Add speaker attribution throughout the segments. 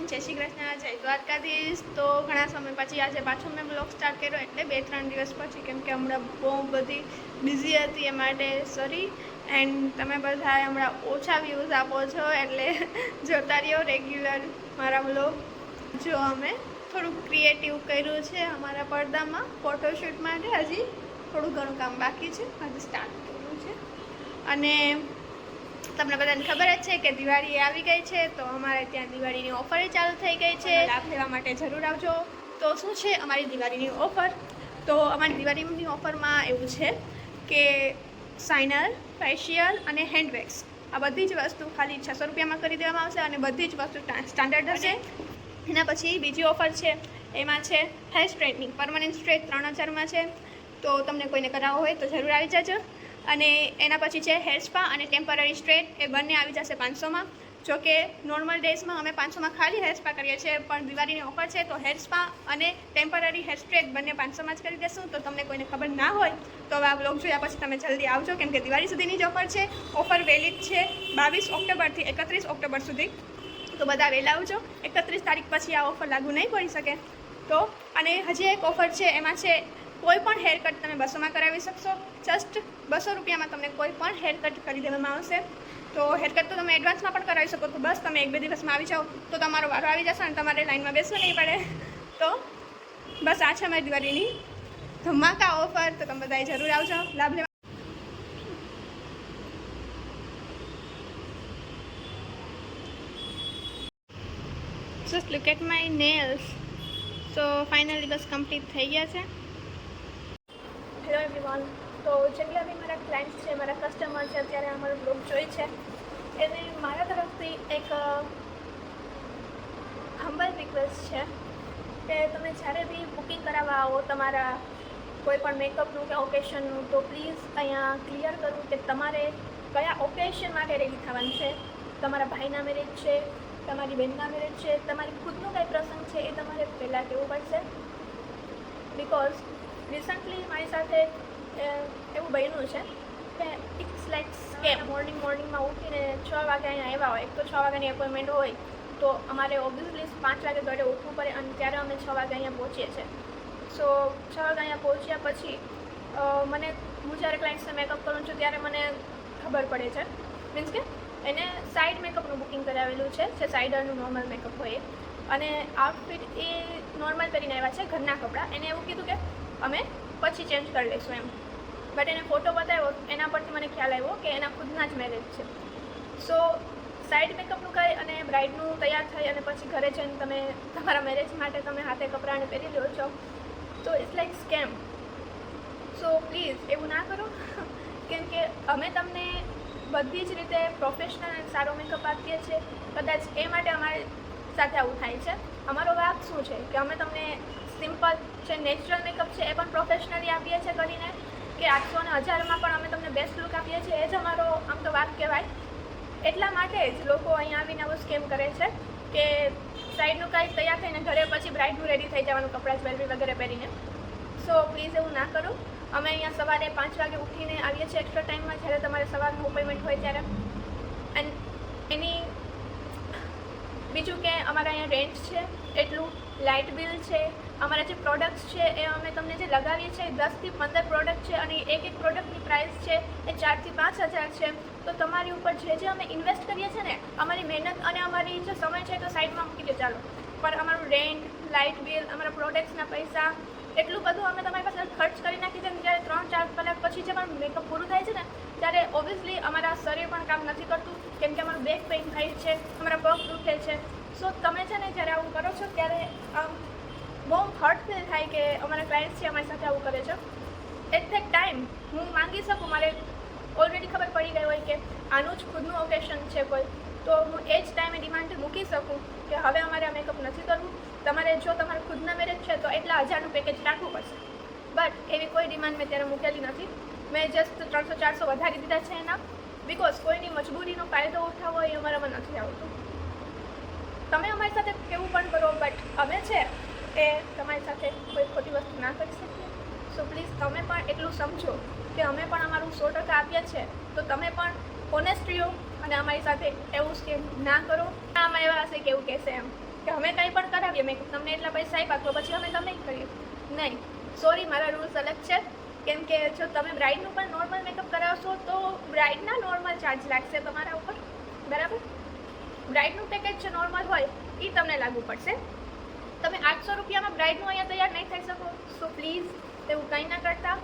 Speaker 1: જય શ્રી કૃષ્ણ, જય દ્વારકાધીશ। તો ઘણા સમય પછી આજે પાછો મેં બ્લોગ સ્ટાર્ટ કર્યો, એટલે 2-3 દિવસ પછી, કેમ કે હમણાં બહુ બધી બિઝી હતી, એ માટે સોરી। એન્ડ તમે બધા હમણાં ઓછા વ્યૂઝ આપો છો, એટલે જોતા રહ્યો રેગ્યુલર મારા બ્લોગ। જો અમે થોડુંક ક્રિએટિવ કર્યું છે અમારા પડદામાં ફોટોશૂટ માટે। હજી થોડું ઘણું કામ બાકી છે, હજી સ્ટાર્ટ કર્યું છે। અને તમને બધાને ખબર જ છે કે દિવાળી આવી ગઈ છે, તો અમારે ત્યાં દિવાળીની ઓફર ચાલુ થઈ ગઈ છે, લાભ લેવા માટે જરૂર આવજો। તો શું છે અમારી દિવાળીની ઓફર? તો અમારી દિવાળીની ઓફરમાં એવું છે કે શાઇનર, ફેશિયલ અને હેન્ડ વેક્સ આ બધી જ વસ્તુ ખાલી 600 રૂપિયામાં કરી દેવામાં આવશે, અને બધી જ વસ્તુ સ્ટાન્ડર્ડ હશે। એના પછી બીજી ઓફર છે, એમાં છે હેર સ્ટ્રેટનિંગ, પરમનન્ટ સ્ટ્રેટ 3000માં છે, તો તમને કોઈને કરાવવો હોય તો જરૂર આવી જજો। અને એના પછી છે હેર સ્પા અને ટેમ્પરરી સ્ટ્રેટ, એ બંને આવી જશે 500માં। જો કે નોર્મલ ડેઝમાં અમે 500માં ખાલી હેર સ્પા કરીએ છીએ, પણ દિવાળીની ઓફર છે તો હેર સ્પા અને ટેમ્પરરી હેર સ્ટ્રેટ બંને 500માં જ કરી દેશું। તો તમને કોઈને ખબર ના હોય તો હવે આ બ્લોગ જોયા પછી તમે જલ્દી આવજો, કેમ કે દિવાળી સુધીની જ ઓફર છે। ઓફર વેલિડ છે 22 ઓક્ટોબરથી 31 ઓક્ટોબર સુધી, તો બધા વહેલા આવજો। 31 તારીખ પછી આ ઓફર લાગુ નહીં પડી શકે। તો અને હજી એક ઓફર છે, એમાં છે કોઈ પણ હેર કટ તમે 200માં કરાવી શકશો। જસ્ટ 200 રૂપિયામાં તમને કોઈ પણ હેર કટ કરી દેવામાં આવશે। તો હેર કટ તો તમે એડવાન્સમાં પણ કરાવી શકો, તો બસ તમે 1-2 દિવસમાં આવી જાઓ તો તમારો વારો આવી જશે, અને તમારે લાઈનમાં બેસવું નહીં પડે। તો બસ આ છે અમારી દિવાળીની ધમાકા ઓફર, તો તમે બધાએ જરૂર આવજો લાભ લેવા। Just look at my nails. So finally બસ કમ્પ્લીટ થઈ ગયા છે। હેલો એવરીવન, તો જેટલા બી મારા ક્લાયન્ટ્સ છે, મારા કસ્ટમર છે, અત્યારે અમારો બ્લોગ જોઈ છે, એને મારા તરફથી એક હમ્બલ રિક્વેસ્ટ છે કે તમે જ્યારે બી બુકિંગ કરાવવા આવો તમારા કોઈ પણ મેકઅપનું કે ઓકેશનનું, તો પ્લીઝ અહીંયા ક્લિયર કરવું કે તમારે કયા ઓકેશન માટે રેડી થવાનું છે। તમારા ભાઈના મેરેજ છે, તમારી બહેનના મેરેજ છે, તમારી ખુદનું કંઈ પ્રસંગ છે, એ તમારે પહેલાં કહેવું પડશે। બિકોઝ રિસન્ટલી મારી સાથે એવું બન્યું છે કે ઇટ્સ લાઇક સ્કેમ। મોર્નિંગમાં ઉઠીને 6 વાગે અહીંયા આવ્યા હોય, એક તો 6 વાગ્યાની એપોઇન્ટમેન્ટ હોય, તો અમારે ઓબ્વિયસલી 5 વાગે ઘરે ઉઠવું પડે, અને ત્યારે અમે 6 વાગે અહીંયા પહોંચીએ છીએ। સો 6 વાગે અહીંયા પહોંચ્યા પછી મને હું જ્યારે ક્લાયન્ટ્સને મેકઅપ કરું છું ત્યારે મને ખબર પડે છે, મીન્સ કે એને સાઇડ મેકઅપનું બુકિંગ કરાવેલું છે, જે સાઇડરનું નોર્મલ મેકઅપ હોય, અને આઉટફિટ એ નોર્મલ કરીને આવ્યા છે, ઘરના કપડાં। એને એવું કીધું કે અમે પછી ચેન્જ કરી લઈશું એમ, બટ એને ફોટો બતાવ્યો, એના પરથી મને ખ્યાલ આવ્યો કે એના ખુદના જ મેરેજ છે। સો સાઇડ મેકઅપનું કહી અને બ્રાઇડનું તૈયાર થઈ અને પછી ઘરે જઈને તમે તમારા મેરેજ માટે તમે હાથે કપડાને પહેરી લો છો, તો it's like scam. So please એવું ના કરો, કેમ કે અમે તમને બધી જ રીતે પ્રોફેશનલ અને સારો મેકઅપ આપીએ છીએ। કદાચ એ માટે અમારી સાથે આવું થાય છે। અમારો વાક શું છે કે અમે તમને સિમ્પલ જે નેચરલ મેકઅપ છે એ પણ પ્રોફેશનલી આપીએ છીએ કરીને, કે 800 અને 1000માં પણ અમે તમને બેસ્ટ લુક આપીએ છીએ। એ જ અમારો આમ તો વાત કહેવાય। એટલા માટે જ લોકો અહીંયા આવીને આવો સ્કેમ કરે છે કે સાઈડનું કાંઈ તૈયાર થઈને ઘરે પછી બ્રાઇડનું રેડી થઈ જવાનું, કપડાં જ્વેલરી વગેરે પહેરીને। સો પ્લીઝ એવું ના કરો। અમે અહીંયા સવારે 5 વાગે ઉઠીને આવીએ છીએ એક્સ્ટ્રા ટાઈમમાં, જ્યારે તમારે સવારનું અપોઇન્ટમેન્ટ હોય ત્યારે। એન્ડ એની બીજું કે અમારા અહીંયા રેન્ટ છે એટલું, લાઇટ બિલ છે, અમારા જે પ્રોડક્ટ્સ છે એ અમે તમને જે લગાવીએ છીએ 10 થી 15 પ્રોડક્ટ છે, અને એક પ્રોડક્ટની પ્રાઇસ છે એ 4 થી 5 હજાર છે। તો તમારી ઉપર જે અમે ઇન્વેસ્ટ કરીએ છીએ ને, અમારી મહેનત અને અમારી જે સમય છે તો સાઈડમાં મૂકી દો ચાલો, પણ અમારું રેન્ટ, લાઇટ બિલ, અમારા પ્રોડક્ટ્સના પૈસા, એટલું બધું અમે તમારી પાસે ખર્ચ કરી નાખીએ છીએ। જ્યારે 3-4 કલાક પછી જે પણ મેકઅપ પૂરું થાય છે ને, ત્યારે ઓબ્વિયસલી અમારા શરીર પણ કામ નથી કરતું, કેમ કે અમારું બેક પેઇન થાય છે, અમારા પગ દુખે છે। સો તમે છે ને જ્યારે આવું કરો છો ત્યારે બહુ હર્ટ ફીલ થાય કે અમારા ક્લાયન્ટ્સ છે અમારી સાથે આવું કરે છે। એટ ધેટ ટાઈમ હું માંગી શકું, મારે ઓલરેડી ખબર પડી ગઈ હોય કે આનું જ ખુદનું ઓકેશન છે કોઈ, તો હું એ જ ટાઈમે ડિમાન્ડ મૂકી શકું કે હવે અમારે આ મેકઅપ નથી કરવું, તમારે જો તમારા ખુદના મેરેજ છે તો એટલા 1000નું પેકેજ રાખવું પડશે। બટ એવી કોઈ ડિમાન્ડ મેં ત્યારે મૂકેલી નથી। મેં જસ્ટ 300-400 વધારી દીધા છે એના, બિકોઝ કોઈની મજબૂરીનો ફાયદો ઉઠાવવો એ અમારામાં નથી આવતું। તમે અમારી સાથે કેવું પણ કરો, બટ અમે છે એ તમારી સાથે કોઈ ખોટી વસ્તુ ના કરી શકીએ। સો પ્લીઝ તમે પણ એટલું સમજો કે અમે પણ અમારું 100% આપીએ છીએ, તો તમે પણ ઓનેસ્ટ રહ્યો અને અમારી સાથે એવું સ્કેમ ના કરો। આમાં એવા હશે કે એવું કહેશે એમ કે અમે કંઈ પણ કરાવીએ મેકઅપ, તમને એટલા પૈસા આપ્યા તો પછી અમે ગમે કરીએ. નહીં, સોરી, મારા રૂલ્સ અલગ છે. કેમ કે જો તમે બ્રાઇડનું પણ નોર્મલ મેકઅપ કરાવશો તો બ્રાઇડના નોર્મલ ચાર્જ લાગશે તમારા ઉપર, બરાબર. બ્રાઇડનું પેકેજ જે નોર્મલ હોય એ તમને લાગુ પડશે. તમે 800 રૂપિયામાં બ્રાઇડનું અહીંયા તૈયાર નહીં થઈ શકો. સો પ્લીઝ એવું કંઈ ના કરતા.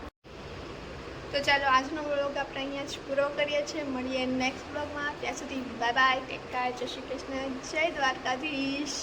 Speaker 1: તો ચાલો આજનો વ્લોગ આપણે અહીંયા જ પૂરો કરીએ છીએ. મળીએ નેક્સ્ટ વ્લોગમાં. ત્યાં સુધી બાય બાય, ટેક કેર, જય શ્રી કૃષ્ણ, જય દ્વારકાધીશ.